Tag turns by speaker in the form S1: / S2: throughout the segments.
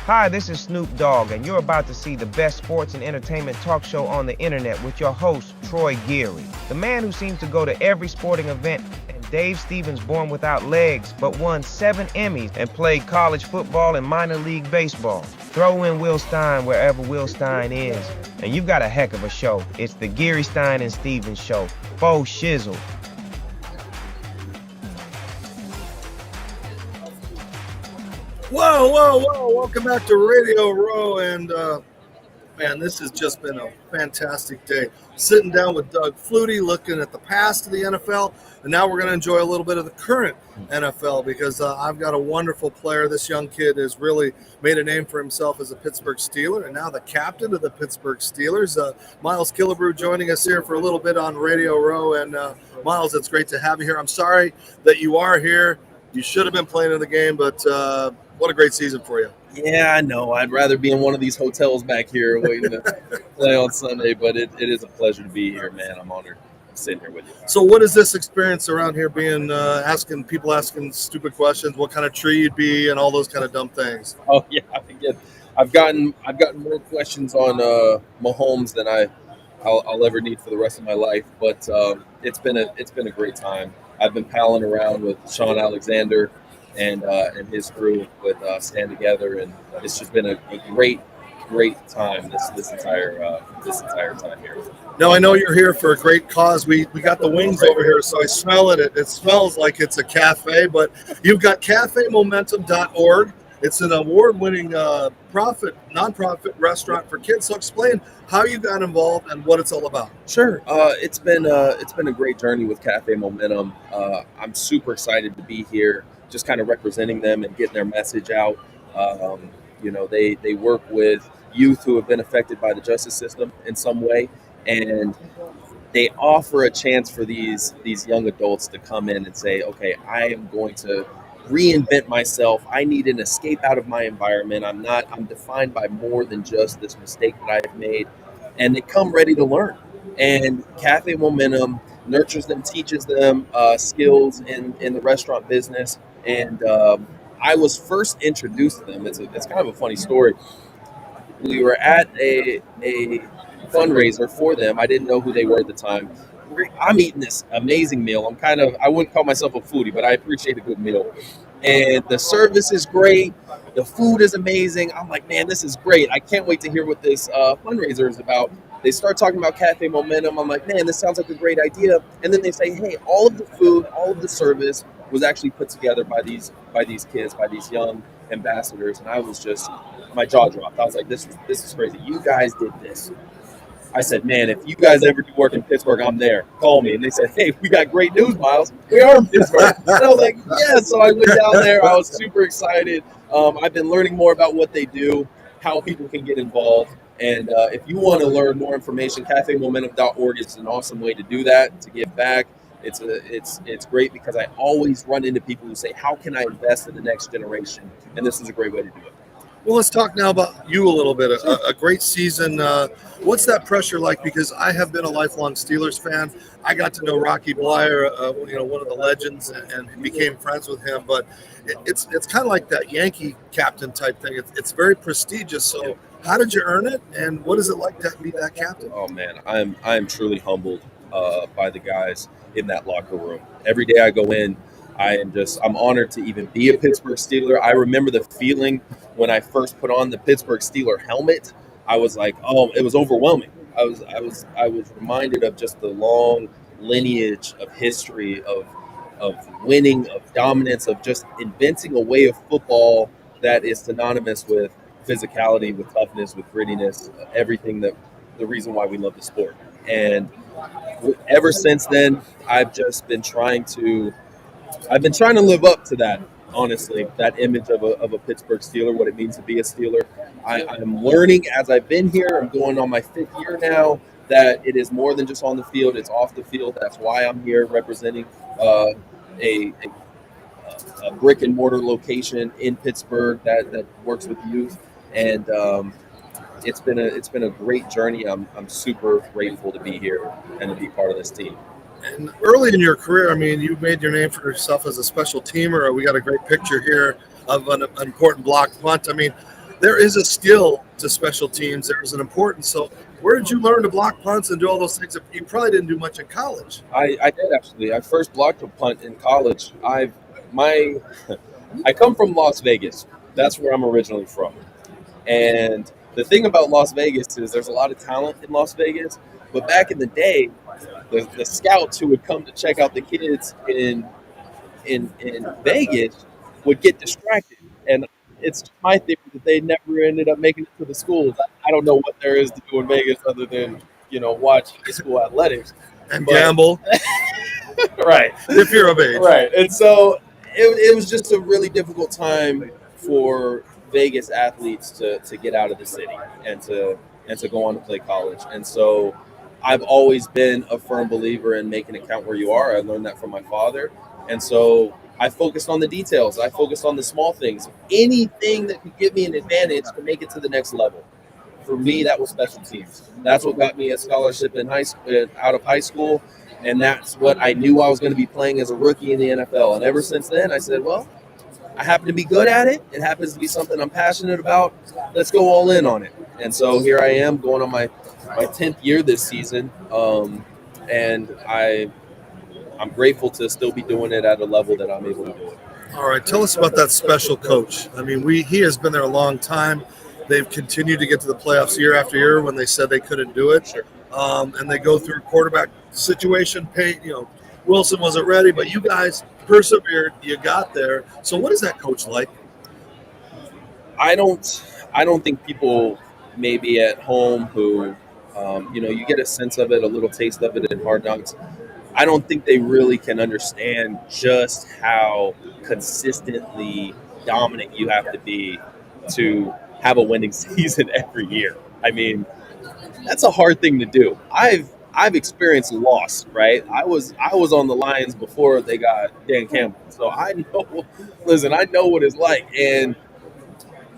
S1: Hi, this is Snoop Dogg, and you're about to see the best sports and entertainment talk show on the internet with your host, Troy Geary, the man who seems to go to every sporting event, and Dave Stevens, born without legs, but won 7 Emmys and played college football and minor league baseball. Throw in Will Stein wherever Will Stein is, and you've got a heck of a show. It's the Geary, Stein, and Stevens Show. Faux shizzle.
S2: Whoa. Welcome back to Radio Row. And, man, this has just been a fantastic day. Sitting down with Doug Flutie, looking at the past of the NFL. And now we're going to enjoy a little bit of the current NFL because I've got a wonderful player. This young kid has really made a name for himself as a Pittsburgh Steeler and now the captain of the Pittsburgh Steelers. Miles Killebrew joining us here for a little bit on Radio Row. And, Miles, it's great to have you here. I'm sorry that you are here. You should have been playing in the game, but what a great season for you.
S3: Yeah, I know. I'd rather be in one of these hotels back here waiting to play on Sunday, but it is a pleasure to be here, man. I'm honored sitting here with you.
S2: So what is this experience around here being asking stupid questions, what kind of tree you'd be and all those kind of dumb things?
S3: Oh, yeah. I've gotten more questions on Mahomes than I'll ever need for the rest of my life, but it's been a great time. I've been palling around with Sean Alexander and his crew with Stand Together, and it's just been a great time this entire time here.
S2: Now I know you're here for a great cause. We got the wings over here, so I smell it. It smells like it's a cafe, but you've got cafemomentum.org. It's an award-winning nonprofit restaurant for kids. So explain how you got involved and what it's all about.
S3: Sure. It's been a great journey with Cafe Momentum. I'm super excited to be here, just kind of representing them and getting their message out. They work with youth who have been affected by the justice system in some way, and they offer a chance for these young adults to come in and say, okay, I am going to reinvent myself. I need an escape out of my environment. I'm defined by more than just this mistake that I've made. And they come ready to learn. And Cafe Momentum nurtures them, teaches them skills in the restaurant business. And I was first introduced to them. It's kind of a funny story. We were at a fundraiser for them. I didn't know who they were at the time. I'm eating this amazing meal. I wouldn't call myself a foodie, but I appreciate a good meal. And the service is great. The food is amazing. I'm like, man, this is great. I can't wait to hear what this fundraiser is about. They start talking about Cafe Momentum. I'm like, man, this sounds like a great idea. And then they say, hey, all of the food, all of the service was actually put together by these kids, by these young ambassadors. And I was just, my jaw dropped. I was like, this is crazy. You guys did this. I said, man, if you guys ever do work in Pittsburgh, I'm there. Call me. And they said, hey, we got great news, Miles. We are in Pittsburgh. And I was like, yeah. So I went down there. I was super excited. I've been learning more about what they do, how people can get involved. And if you want to learn more information, cafemomentum.org is an awesome way to do that, to give back. It's great because I always run into people who say, how can I invest in the next generation? And this is a great way to do it.
S2: Well, let's talk now about you a little bit. A great season. What's that pressure like? Because I have been a lifelong Steelers fan. I got to know Rocky Bleier, one of the legends, and became friends with him. But it's kind of like that Yankee captain type thing. It's very prestigious. So how did you earn it, and what is it like to be that captain?
S3: Oh man, I am truly humbled by the guys in that locker room. Every day I go in, I'm honored to even be a Pittsburgh Steeler. I remember the feeling when I first put on the Pittsburgh Steeler helmet. I was like, oh, it was overwhelming. I was reminded of just the long lineage of history of winning, of dominance, of just inventing a way of football that is synonymous with physicality, with toughness, with grittiness, everything that the reason why we love the sport. And ever since then, I've been trying to live up to that, honestly, that image of a Pittsburgh Steeler, what it means to be a Steeler. I'm learning as I've been here. I'm going on my 5th year now, that it is more than just on the field. It's off the field. That's why I'm here representing a brick and mortar location in Pittsburgh that works with youth. And it's been a great journey. I'm super grateful to be here and to be part of this team.
S2: And early in your career, I mean, you made your name for yourself as a special teamer. We got a great picture here of an important block punt. I mean, there is a skill to special teams. There is an importance. So where did you learn to block punts and do all those things? You probably didn't do much in college.
S3: I did actually. I first blocked a punt in college. My I come from Las Vegas. That's where I'm originally from. And the thing about Las Vegas is there's a lot of talent in Las Vegas. But back in the day, the scouts who would come to check out the kids in Vegas would get distracted. And it's my theory that they never ended up making it to the schools. I don't know what there is to do in Vegas other than, watch high school athletics.
S2: And gamble.
S3: Right.
S2: If you're of age.
S3: Right. And so it was just a really difficult time for Vegas athletes to get out of the city and to go on to play college. And so I've always been a firm believer in making it count where you are. I learned that from my father. And so I focused on the details. I focused on the small things. Anything that could give me an advantage to make it to the next level. For me, that was special teams. That's what got me a scholarship in out of high school. And that's what I knew I was going to be playing as a rookie in the NFL. And ever since then, I said, well, I happen to be good at it. It happens to be something I'm passionate about. Let's go all in on it. And so here I am going on my 10th year this season. And I'm grateful to still be doing it at a level that I'm able to do it.
S2: All right. Tell us about that special coach. I mean, he has been there a long time. They've continued to get to the playoffs year after year when they said they couldn't do it.
S3: Sure.
S2: And they go through a quarterback situation. Wilson wasn't ready, but you guys persevered. You got there. So what is that coach like?
S3: I don't think people maybe at home who, you get a sense of it, a little taste of it in Hard Knocks. I don't think they really can understand just how consistently dominant you have to be to have a winning season every year. I mean, that's a hard thing to do. I've experienced loss, right? I was on the Lions before they got Dan Campbell. So I know what it's like. And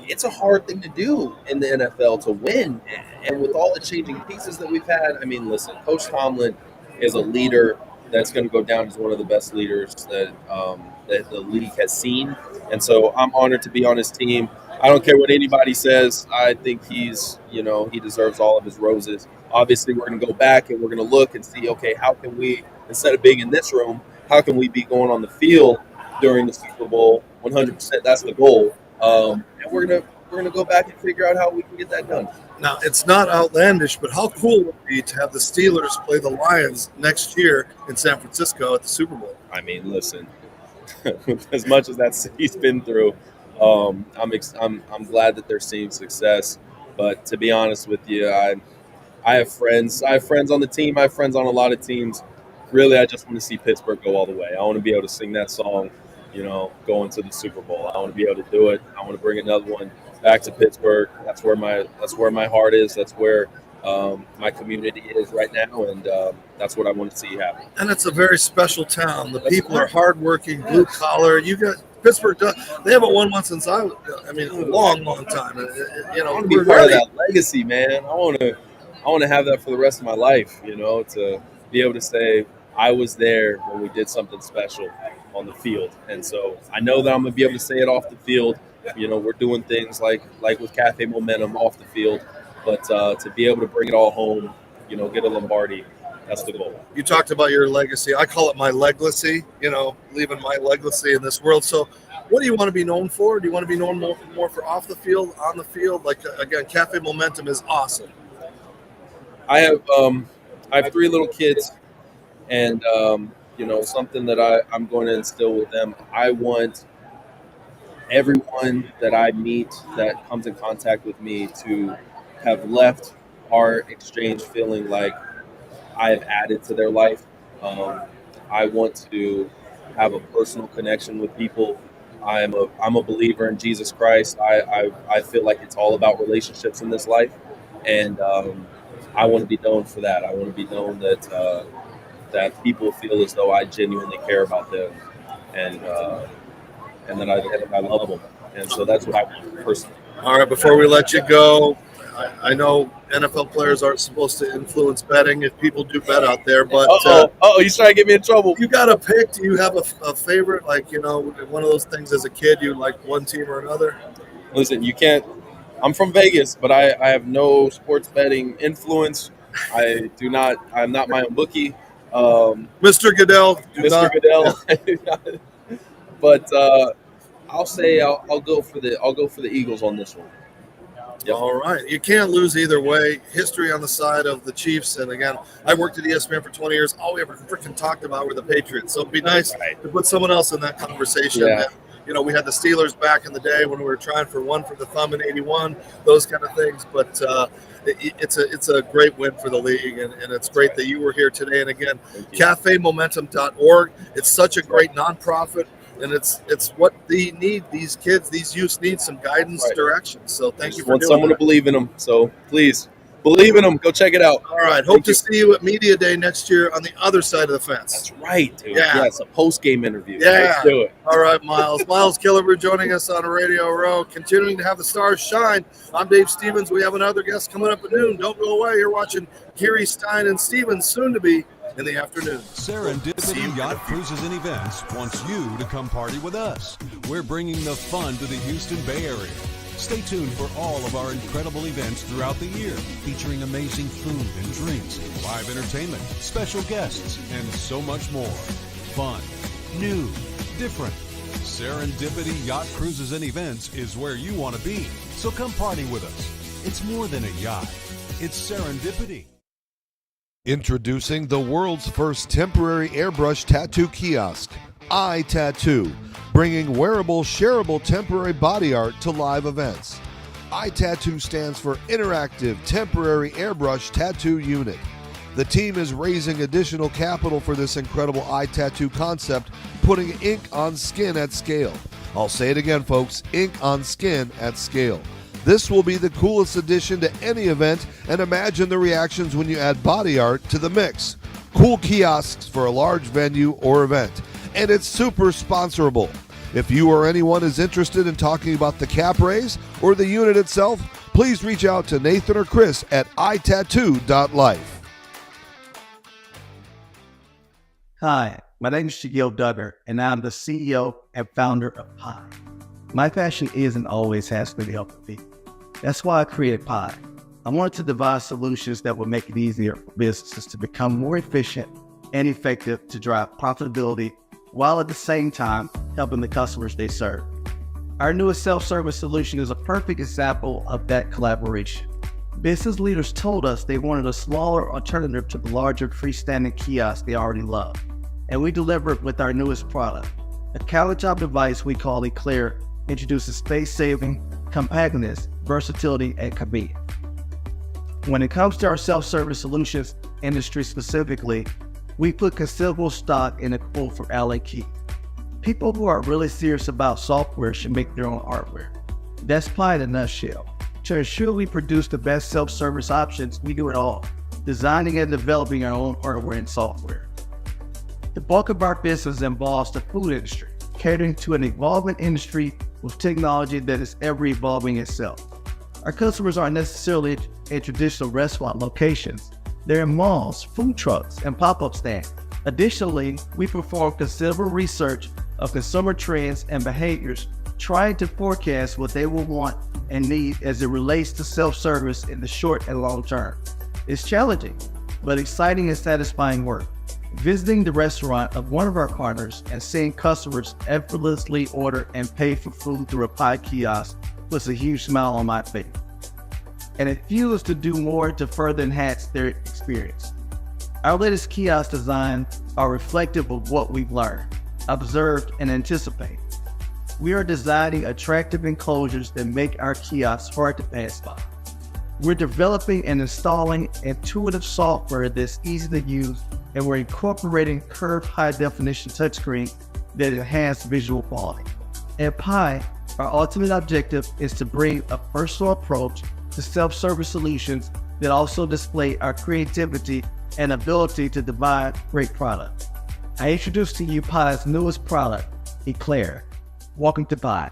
S3: it's a hard thing to do in the NFL to win. And with all the changing pieces that we've had, I mean, listen, Coach Tomlin is a leader that's going to go down as one of the best leaders that the league has seen. And so I'm honored to be on his team. I don't care what anybody says. I think he deserves all of his roses. Obviously, we're going to go back and we're going to look and see, okay, how can we, instead of being in this room, how can we be going on the field during the Super Bowl? 100%, that's the goal. And we're gonna go back and figure out how we can get that done.
S2: Now, it's not outlandish, but how cool would it be to have the Steelers play the Lions next year in San Francisco at the Super Bowl?
S3: I mean, listen, as much as that city's been through, I'm glad that they're seeing success. But to be honest with you, I have friends. I have friends on the team. I have friends on a lot of teams. Really, I just want to see Pittsburgh go all the way. I want to be able to sing that song, going to the Super Bowl. I want to be able to do it. I want to bring another one back to Pittsburgh. That's where my heart is. That's where my community is right now, and that's what I want to see happen.
S2: And it's a very special town. The people are hardworking, blue collar. You got Pittsburgh. They haven't won one since a long time.
S3: I want to be part of that legacy, man. I want to have that for the rest of my life. To be able to say I was there when we did something special on the field, and so I know that I'm gonna be able to say it off the field. We're doing things like with Cafe Momentum off the field, but to be able to bring it all home, get a Lombardi, that's the goal.
S2: You talked about your legacy. I call it my legacy. Leaving my legacy in this world. So, what do you want to be known for? Do you want to be known more for off the field, on the field? Like again, Cafe Momentum is awesome.
S3: I have 3 little kids, and something that I'm going to instill with them. I want everyone that I meet that comes in contact with me to have left our exchange feeling like I have added to their life. I want to have a personal connection with people. I'm a believer in Jesus Christ. I feel like it's all about relationships in this life, and I want to be known for that. I want to be known that people feel as though I genuinely care about them, and that I love them. And so that's what I want personally.
S2: All right, before we let you go, I know NFL players aren't supposed to influence betting if people do bet out there, but
S3: he's trying to get me in trouble.
S2: You got to pick. Do you have a favorite? Like, one of those things as a kid, you like one team or another?
S3: Listen, you can't I'm from Vegas, but I have no sports betting influence. I'm not my own bookie.
S2: Mr. Goodell,
S3: Mr. Goodell. But I'll go for the Eagles on this one. Yep.
S2: All right. You can't lose either way. History on the side of the Chiefs. And again, I worked at ESPN for 20 years. All we ever freaking talked about were the Patriots. So it'd be nice to put someone else in that conversation.
S3: Yeah.
S2: And, you know, we had the Steelers back in the day when we were trying for one for the thumb in '81, those kind of things. But it's a great win for the league. And it's great that you were here today. And again, cafemomentum.org. It's such a great nonprofit. And it's what they need. These kids, these youths need some guidance, direction. So thank you for doing that.
S3: Someone to believe in them. So please believe in them. Go check it out.
S2: All right. Hope to see you at Media Day next year on the other side of the fence.
S3: That's right, dude.
S2: Yeah.
S3: It's a post-game interview.
S2: Yeah.
S3: Let's do it.
S2: All right, Miles. Miles Killebrew joining us on Radio Row, continuing to have the stars shine. I'm Dave Stevens. We have another guest coming up at noon. Don't go away. You're watching Geary, Stein, and Stevens, soon to be in the afternoon.
S4: Serendipity Yacht Cruises and Events wants you to come party with us. We're bringing the fun to the Houston Bay Area. Stay tuned for all of our incredible events throughout the year, featuring amazing food and drinks, live entertainment, special guests, and so much more. Fun, new, different. Serendipity Yacht Cruises and Events is where you want to be. So come party with us. It's more than a yacht. It's serendipity.
S5: Introducing the world's first temporary airbrush tattoo kiosk, iTattoo, bringing wearable, shareable temporary body art to live events. iTattoo stands for Interactive Temporary Airbrush Tattoo Unit. The team is raising additional capital for this incredible iTattoo concept, putting ink on skin at scale. I'll say it again, folks, ink on skin at scale. This will be the coolest addition to any event, and imagine the reactions when you add body art to the mix. Cool kiosks for a large venue or event. And it's super sponsorable. If you or anyone is interested in talking about the cap raise or the unit itself, please reach out to Nathan or Chris at itattoo.life.
S6: Hi, my name is Shaquille Duggar, and I'm the CEO and founder of Pi. My passion is and always has been helping people. That's why I created Pi. I wanted to devise solutions that would make it easier for businesses to become more efficient and effective to drive profitability, while at the same time helping the customers they serve. Our newest self-service solution is a perfect example of that collaboration. Business leaders told us they wanted a smaller alternative to the larger freestanding kiosks they already love, and we delivered with our newest product. A countertop device we call Eclair introduces space-saving, compactness, versatility, and convenience. When it comes to our self-service solutions industry specifically, we put considerable stock in a quote from Alan Key. People who are really serious about software should make their own hardware. That's Pi in a nutshell. To ensure we produce the best self-service options, we do it all, designing and developing our own hardware and software. The bulk of our business involves the food industry, catering to an evolving industry with technology that is ever evolving itself. Our customers aren't necessarily in traditional restaurant locations. They're in malls, food trucks, and pop-up stands. Additionally, we perform considerable research of consumer trends and behaviors, trying to forecast what they will want and need as it relates to self-service in the short and long term. It's challenging, but exciting and satisfying work. Visiting the restaurant of one of our partners and seeing customers effortlessly order and pay for food through a Pi kiosk puts a huge smile on my face. And it fuels to do more to further enhance their experience. Our latest kiosk designs are reflective of what we've learned, observed, and anticipated. We are designing attractive enclosures that make our kiosks hard to pass by. We're developing and installing intuitive software that's easy to use, and we're incorporating curved high-definition touchscreen that enhance visual quality. At Pi, our ultimate objective is to bring a personal approach to self-service solutions that also display our creativity and ability to devise great products. I introduce to you Pi's newest product, Eclair. Welcome to Pi.